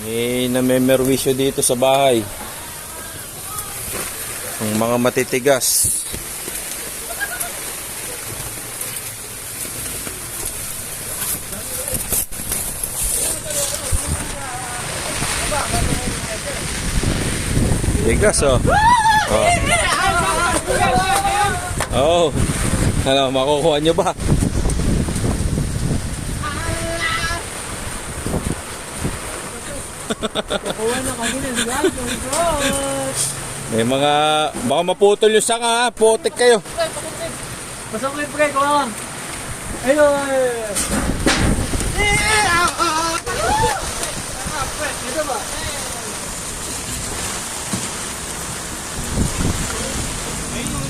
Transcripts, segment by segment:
May namemerwisyo dito sa bahay. Ang mga matitigas. Tigas oh. Oh. Ano, makukuha nyo ba? May mga baka maputol yung sanga ha, putik kayo. Pasok ulit pre, kuha. Ayun. Ito ba?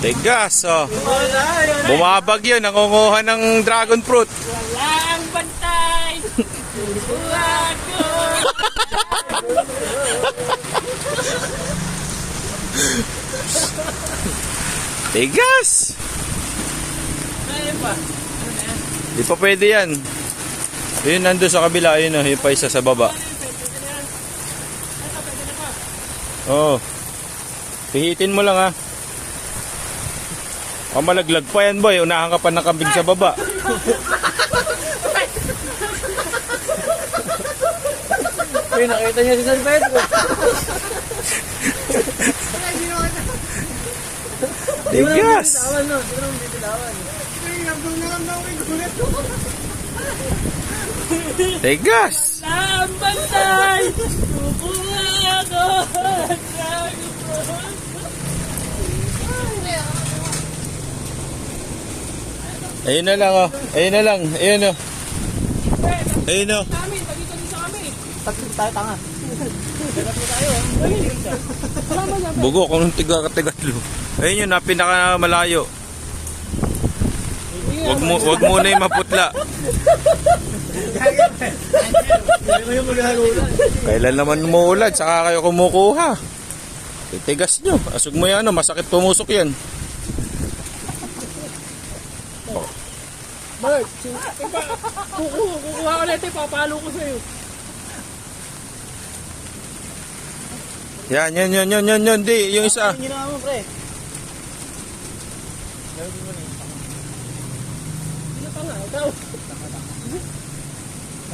Tigas oh. Bumabag yun, nangunguha ng dragon fruit. Walang bantay. Buwan ko. Tigas! Ayun pa. Di pa pwede yan. Yun nandun sa kabila, yun oh, yung pa isa sa baba. Oo. Pihitin mo lang ha. Malaglag pa yan boy, unahan ka pa ng kambing sa baba. Ay, nakita niya si San Pedro. Tigas! Bitawan no, di naman bitawan. Ay, nabang na lang daw may gulat ko. Tigas! Walang bantay. Buwan ko. Ayun na lang oh. Ayun na lang. Ayun oh. Ayun oh. Kami, dito sa kami. Tatlo tayo tanga. Tatlo tayo. Salamat na. Bugo kung tiga-tigatlo. Ayun yun, na pinakamalayo. Wag mo na yung maputla. Kailan naman umuulan, saka kayo kumukuha. Tigas nyo. Asog mo yan, masakit pumusok yan. Bert, kukuha ulit eh, papalo ko sa'yo. Yan. Di, yung isa. Hindi na mo, pre. Ano pa nga, ikaw?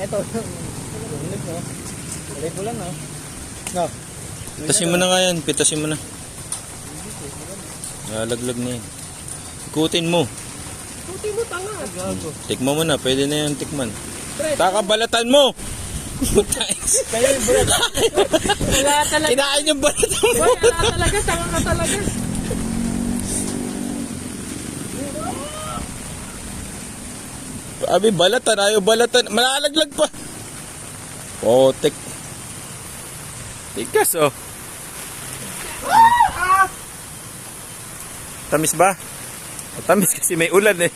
Eto. Alay ko lang, no? No. Pitasin mo na nga yan, pitasin mo na. Nalaglag na yan. Ikutin mo. Puti mo, tanga. Tikman mo na, pwede na yan tikman. Takabalatan mo! Kaya yung bulat. Wala talaga. Kinain yung balatan mo! Wala talaga, tanga ka talaga. Abi, balatan, ayaw balatan. Malalaglag pa! Potek. Tigas oh. Tamis ba? Tamis kasi may ulan eh.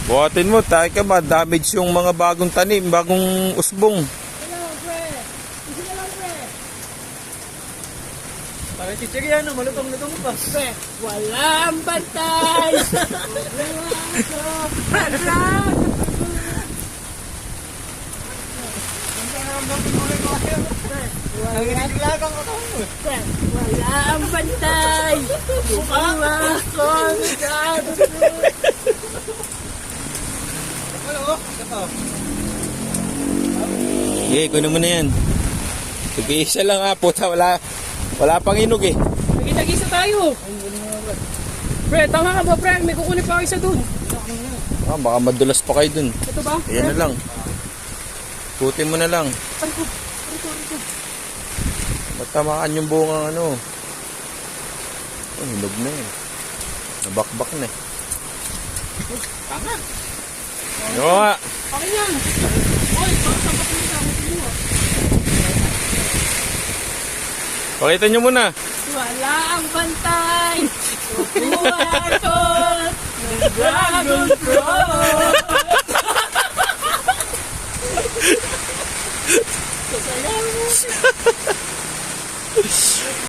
Buhatin mo, tayo ka ba? Damage yung mga bagong tanim, bagong usbong. Parang chichirya, no? Malutong-lutong pa. Walang bantay! Walang bantay! Bukawa ko! Okay, kunin mo na yan. Sige, isa lang ha, puta, wala pang inog eh. Nagitag-isa tayo. Pre, tama ka ba pre? May kukunin pa ako isa dun. Baka madulas pa kayo dun. Ito ba? Ayan na lang. Putin mo na lang. Ariko. Matamaan yung bungang ano. Oh, hinog na eh. Nabakbak na eh. Tama. Oo nga. Akin yan. Oy, sapat mo sa akin mo. Pakita nyo muna. Wala ang bantay.